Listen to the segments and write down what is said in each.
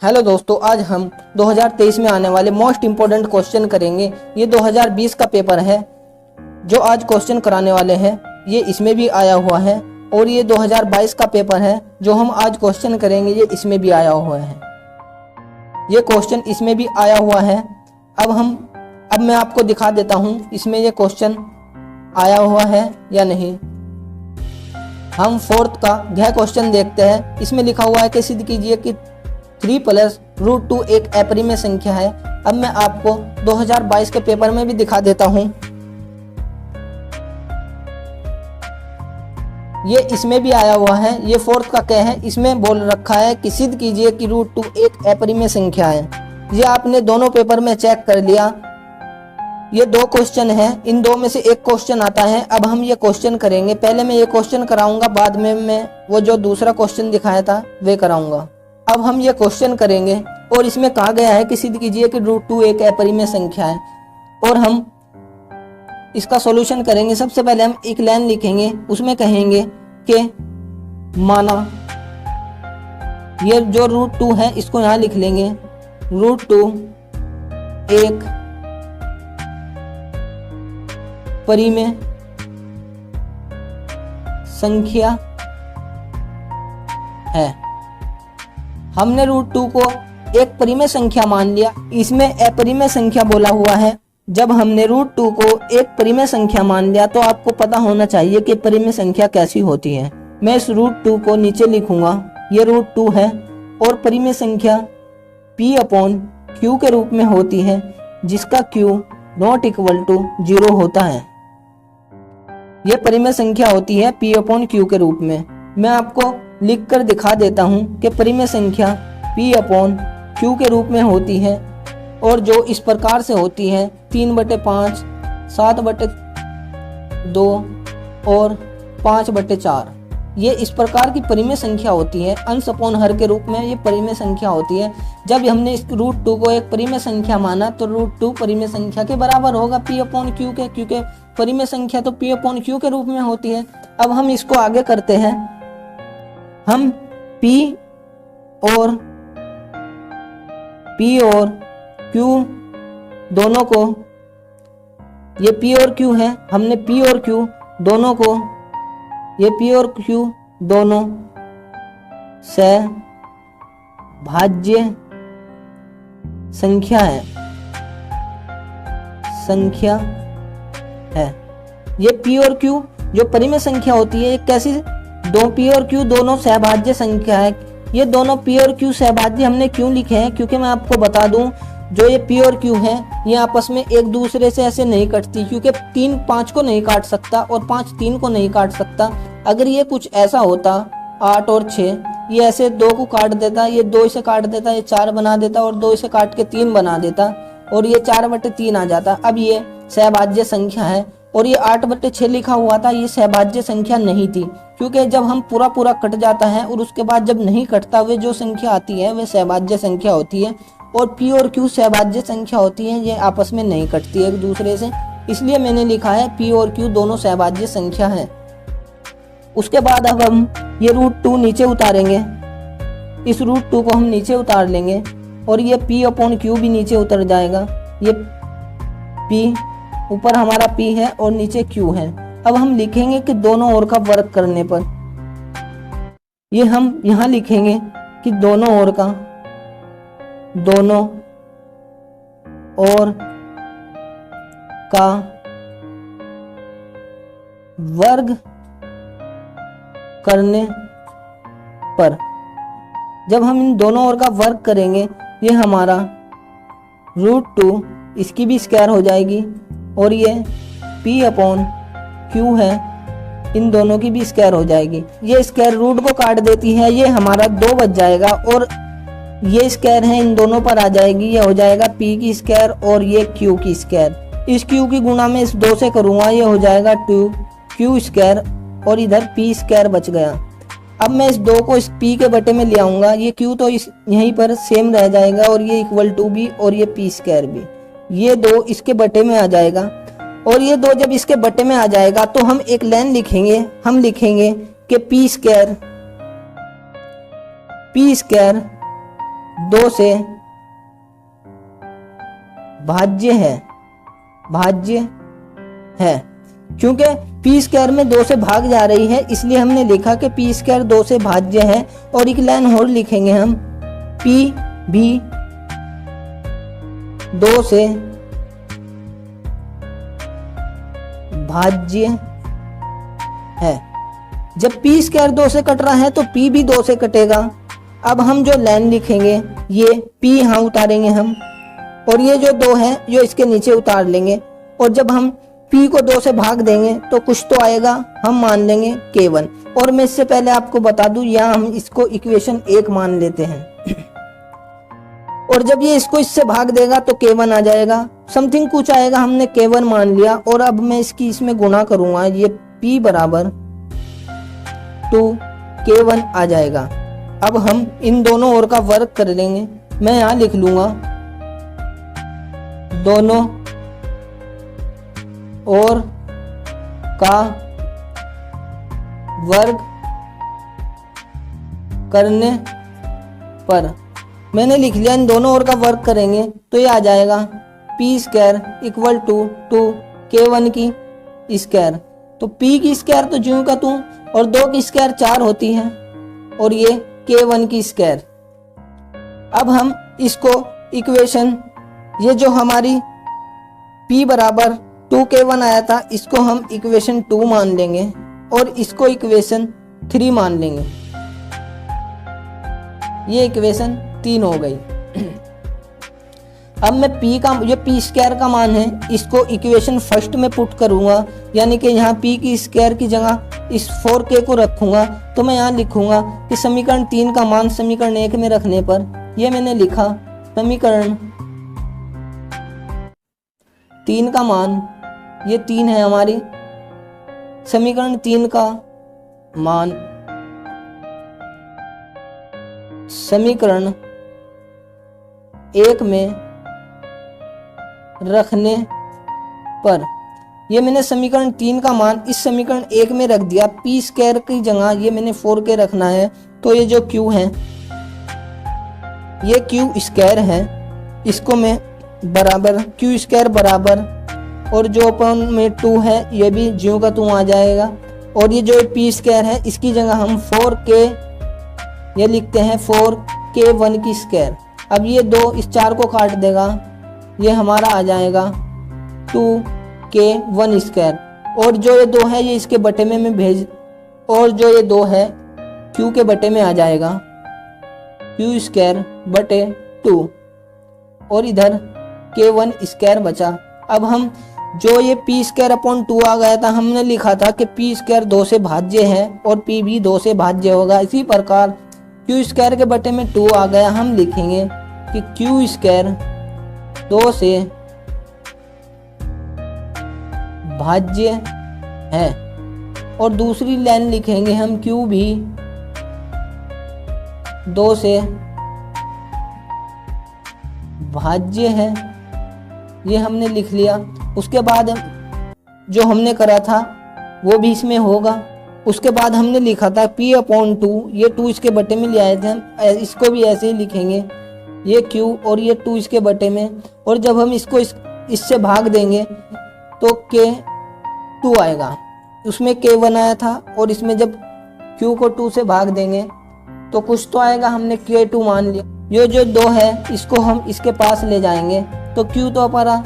Hello दोस्तों, आज हम 2023 में आने वाले मोस्ट इम्पोर्टेंट क्वेश्चन करेंगे। ये 2020 का पेपर है जो आज क्वेश्चन कराने वाले हैं, ये इसमें भी आया हुआ है। और ये 2022 का पेपर है जो हम आज क्वेश्चन करेंगे, ये इसमें भी आया हुआ है। ये क्वेश्चन इसमें भी आया हुआ है। अब मैं आपको दिखा देता हूँ इसमें ये क्वेश्चन आया हुआ है या नहीं। हम फोर्थ का यह क्वेश्चन देखते हैं। इसमें लिखा हुआ है कि सिद्ध कीजिए कि 3 + √2 एक अपरिमेय संख्या है। अब मैं आपको 2022 के पेपर में भी दिखा देता हूं। ये इसमें भी आया हुआ है। ये फोर्थ का क्या है, इसमें बोल रखा है कि सिद्ध कीजिए कि √2 एक अपरिमेय संख्या है। ये आपने दोनों पेपर में चेक कर लिया। ये 2 क्वेश्चन है, इन 2 में से एक क्वेश्चन आता है। अब हम ये क्वेश्चन करेंगे। पहले मैं ये क्वेश्चन कराऊंगा, बाद में मैं वो जो दूसरा क्वेश्चन दिखाया था वे कराऊंगा। अब हम ये क्वेश्चन करेंगे और इसमें कहा गया है कि सिद्ध कीजिए कि √2 एक अपरिमेय संख्या है। और हम इसका सॉल्यूशन करेंगे। सबसे पहले हम एक लाइन लिखेंगे, उसमें कहेंगे कि माना ये जो √2 है इसको यहाँ लिख लेंगे। √2 एक परिमेय संख्या है। हमने √2 को एक परिमेय संख्या मान लिया। इसमें अपरिमेय संख्या बोला हुआ है। जब हमने √2 को एक परिमेय संख्या मान लिया तो आपको पता होना चाहिए कि परिमेय संख्या कैसी होती है। मैं इस √2 को नीचे लिखूंगा, ये √2 है और परिमेय संख्या P/Q के रूप में होती है, जिसका Q ≠ 0 होता है। यह परिमेय संख्या होती है P/Q के रूप में। मैं आपको लिखकर दिखा देता हूं कि परिमेय संख्या P/Q के रूप में होती है और जो इस प्रकार से होती है 3/5, 7/2 और 5/4। ये इस प्रकार की परिमेय संख्या होती है। अंश अपॉन हर के रूप में ये परिमेय संख्या होती है। जब हमने इस √2 को एक परिमेय संख्या माना तो √2 परिमेय संख्या के बराबर होगा P/Q के, क्योंकि परिमेय संख्या तो P/Q के रूप में होती है। अब हम इसको आगे करते हैं। हम P और Q दोनों को, ये P और Q है, हमने P और Q दोनों को, ये P और Q दोनों सहभाज्य संख्या है। ये P और Q जो परिमेय संख्या होती है, ये कैसी, P और Q दोनों सहभाज्य संख्या है। ये दोनों P और Q सहभाज्य हमने क्यों लिखे हैं, क्योंकि मैं आपको बता दूं जो ये P और Q है ये आपस में एक दूसरे से ऐसे नहीं कटती, क्योंकि 3 5 को नहीं काट सकता और 5 3 को नहीं काट सकता। अगर ये कुछ ऐसा होता 8 और 6, ये ऐसे 2 को काट देता, ये 2 से काट देता, ये 4 बना देता और 2 से काट के 3 बना देता और ये 4/3 आ जाता। अब ये सहभाज्य संख्या है। और ये 8/6 लिखा हुआ था, ये सहभाज्य संख्या नहीं थी, क्योंकि जब हम पूरा कट जाता है और उसके बाद जब नहीं कटता, वे जो संख्या आती है वे सहभाज्य संख्या होती है। और P और Q सहभाज्य संख्या होती है, ये आपस में नहीं कटती एक दूसरे से, इसलिए मैंने लिखा है P और Q दोनों सहभाज्य संख्या है। उसके बाद अब हम ये √2 नीचे उतारेंगे। इस √2 को हम नीचे उतार लेंगे और ये P/Q भी नीचे उतर जाएगा। ये P ऊपर हमारा P है और नीचे Q है। अब हम लिखेंगे कि दोनों ओर का वर्ग करने पर, ये हम यहाँ लिखेंगे कि दोनों ओर का वर्ग करने पर, जब हम इन दोनों ओर का वर्ग करेंगे, ये हमारा √2 इसकी भी स्क्वायर हो जाएगी और ये P/Q है, इन दोनों की भी स्क्वायर हो जाएगी। ये स्क्वायर रूट को काट देती है, ये हमारा 2 बच जाएगा और ये स्क्वायर है इन दोनों पर आ जाएगी, ये हो जाएगा P की स्क्वायर और ये Q की स्क्वायर। इस Q की गुणा में इस 2 से करूंगा, ये हो जाएगा 2Q स्क्वायर और इधर P स्क्वायर बच गया। अब मैं इस 2 को इस P के बटे में ले आऊंगा, ये Q तो इस यहीं पर सेम रह जाएगा और ये = भी और ये P स्क्वायर भी, ये 2 इसके बटे में आ जाएगा। और ये 2 जब इसके बटे में आ जाएगा तो हम एक लाइन लिखेंगे, हम लिखेंगे कि P स्क्वायर 2 से भाज्य है क्योंकि पी स्क्वायर में 2 से भाग जा रही है, इसलिए हमने लिखा कि पी स्क्वायर 2 से भाज्य है। और एक लाइन और लिखेंगे हम, पी भी 2 से भाज्य है। जब पी स्क्वायर 2 से कट रहा है तो पी भी 2 से कटेगा। अब हम जो लाइन लिखेंगे, ये पी यहाँ उतारेंगे हम, और ये जो 2 है जो इसके नीचे उतार लेंगे। और जब हम p को 2 से भाग देंगे तो कुछ तो आएगा, हम मान लेंगे k1। और मैं इससे पहले आपको बता दूं, यहाँ हम इसको इक्वेशन 1 मान लेते हैं। और जब ये इसको इससे भाग देगा तो k1 आ जाएगा, समथिंग कुछ आएगा, हमने k1 मान लिया। और अब मैं इसमें गुणा करूंगा, ये p बराबर 2k1 आ जाएगा। अब हम इन दोनों ओर का वर्क कर लेंगे। मैं यहाँ लिख लूंगा दोनों और का वर्ग करने पर, मैंने लिख लिया इन दोनों ओर का वर्ग करेंगे तो ये आ जाएगा P square equal to k1 की स्क्वायर। तो p की स्क्वायर तो ज्यों का त्यों, और 2 की स्क्वायर 4 होती है, और ये k1 की स्क्वायर। अब हम इसको इक्वेशन, ये जो हमारी p बराबर 2k1 आया था, इसको हम इक्वेशन 2 मान लेंगे और इसको इक्वेशन 3 मान लेंगे। ये इक्वेशन 3 हो गई। अब मैं ये p स्क्वायर का मान है, इसको इक्वेशन फर्स्ट में पुट करूंगा, यानी कि यहाँ p की स्क्वायर की जगह इस 4k को रखूंगा। तो मैं यहाँ लिखूंगा कि समीकरण 3 का मान समीकरण 1 में रखने पर, ये मैंने लिखा समीकरण 3 का मान, ये 3 है हमारी, समीकरण 3 का मान समीकरण 1 में रखने पर, ये मैंने समीकरण 3 का मान इस समीकरण 1 में रख दिया। पी स्क्वायर की जगह ये मैंने 4k रखना है। तो ये जो q है, ये q स्क्वायर है, इसको मैं बराबर q स्क्वायर बराबर, और जो अपन में 2 है ये भी ज्यों का त्यों आ जाएगा। और ये जो पी स्क्वायर है, इसकी जगह हम 4k ये लिखते हैं 4k1 की स्क्वायर। अब ये 2 इस 4 को काट देगा, ये हमारा आ जाएगा 2k1 स्क्वायर। और जो ये 2 है ये इसके बटे में मैं भेज, और जो ये 2 है q के बटे में आ जाएगा, q स्क्वायर बटे 2, और इधर k1 स्क्वायर बचा। अब हम जो ये पी स्क्वायर अपॉन 2 आ गया था, हमने लिखा था कि पी स्क्वायर 2 से भाज्य है और पी भी 2 से भाज्य होगा। इसी प्रकार क्यू स्क्वायर के बटे में 2 आ गया, हम लिखेंगे कि क्यू स्क्वायर 2 से भाज्य है। और दूसरी लाइन लिखेंगे हम, क्यू भी 2 से भाज्य है, ये हमने लिख लिया। उसके बाद जो हमने करा था वो भी इसमें होगा। उसके बाद हमने लिखा था p अपॉन 2, ये 2 इसके बटे में ले आए थे हम, इसको भी ऐसे ही लिखेंगे, ये q और ये 2 इसके बटे में। और जब हम इसको इससे भाग देंगे तो k2 आएगा, उसमें k1 आया था, और इसमें जब q को 2 से भाग देंगे तो कुछ तो आएगा, हमने k2 मान लिया। ये जो 2 है इसको हम इसके पास ले जाएंगे तो q तो हमारा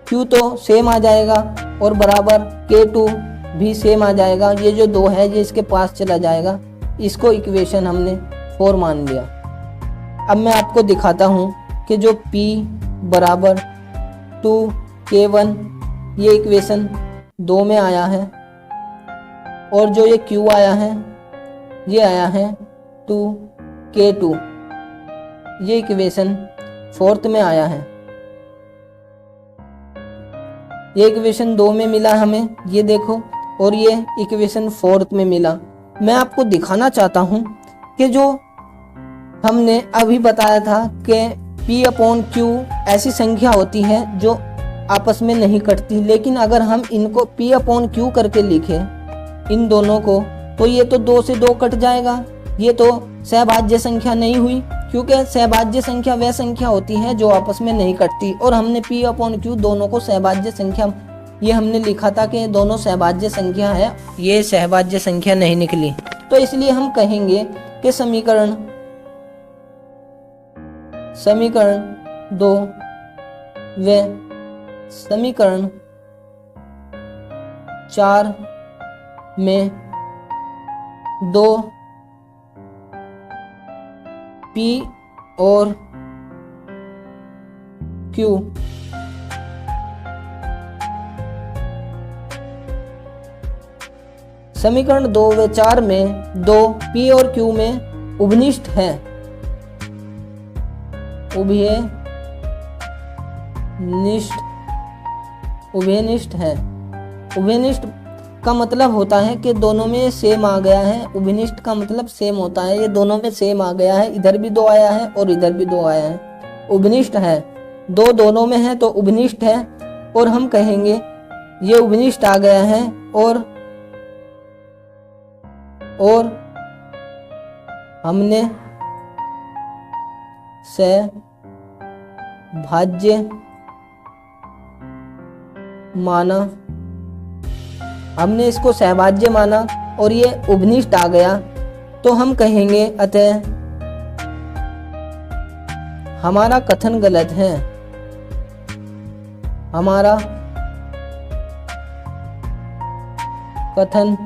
q तो सेम आ जाएगा, और बराबर k2 भी सेम आ जाएगा। ये जो 2 है ये इसके पास चला जाएगा, इसको इक्वेशन हमने 4 मान लिया। अब मैं आपको दिखाता हूँ कि जो p बराबर 2k1 ये इक्वेशन 2 में आया है, और जो ये q आया है ये आया है 2k2, ये इक्वेशन 4th में आया है। ये इक्वेशन 2 में मिला हमें, ये देखो, और ये इक्वेशन 4th में मिला। मैं आपको दिखाना चाहता हूँ कि जो हमने अभी बताया था कि p अपॉन q ऐसी संख्या होती है जो आपस में नहीं कटती, लेकिन अगर हम इनको p अपॉन q करके लिखें इन दोनों को, तो ये तो 2 से 2 कट जाएगा, ये तो सहभाज्य संख्या नहीं हुई, क्योंकि सहभाज्य संख्या वह संख्या होती है जो आपस में नहीं कटती, और हमने P/Q दोनों को सहभाज्य संख्या, ये हमने लिखा था कि दोनों सहभाज्य संख्या है, ये सहभाज्य संख्या नहीं निकली। तो इसलिए हम कहेंगे कि समीकरण 2 व समीकरण 4 में 2 P और Q समीकरण 2 व 4 में 2 P और Q में उभनिष्ठ है, उभयनिष्ठ है। उभयनिष्ठ का मतलब होता है कि दोनों में सेम आ गया है। उभयनिष्ठ का मतलब सेम होता है, ये दोनों में सेम आ गया है, इधर भी 2 आया है और इधर भी 2 आया है। उभयनिष्ठ है, 2 दोनों में है तो उभयनिष्ठ है, और हम कहेंगे ये उभयनिष्ठ आ गया है और हमने सहभाज्य माना, हमने इसको सहभाज्य माना और ये उभयनिष्ठ आ गया, तो हम कहेंगे अतः हमारा कथन गलत है, हमारा कथन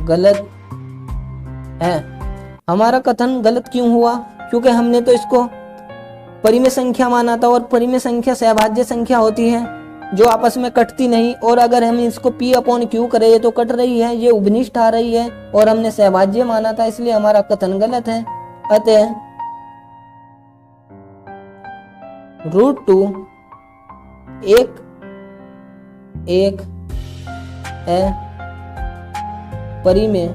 गलत है। हमारा कथन गलत क्यों हुआ? क्योंकि हमने तो इसको परिमेय संख्या माना था, और परिमेय संख्या सहभाज्य संख्या होती है जो आपस में कटती नहीं, और अगर हम इसको P/Q करें तो कट रही है, ये उभयनिष्ठ आ रही है, और हमने सहभाज्य माना था, इसलिए हमारा कथन गलत है। अतः √2 एक परिमेय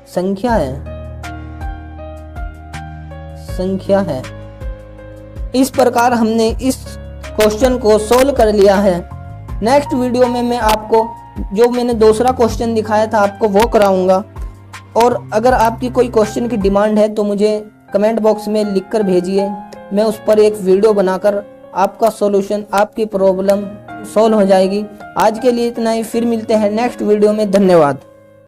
संख्या है। इस प्रकार हमने इस क्वेश्चन को सोल्व कर लिया है। नेक्स्ट वीडियो में मैं आपको जो मैंने दूसरा क्वेश्चन दिखाया था आपको वो कराऊंगा, और अगर आपकी कोई क्वेश्चन की डिमांड है तो मुझे कमेंट बॉक्स में लिखकर भेजिए, मैं उस पर एक वीडियो बनाकर आपका सॉल्यूशन, आपकी प्रॉब्लम सॉल्व हो जाएगी। आज के लिए इतना ही, फिर मिलते हैं नेक्स्ट वीडियो में। धन्यवाद।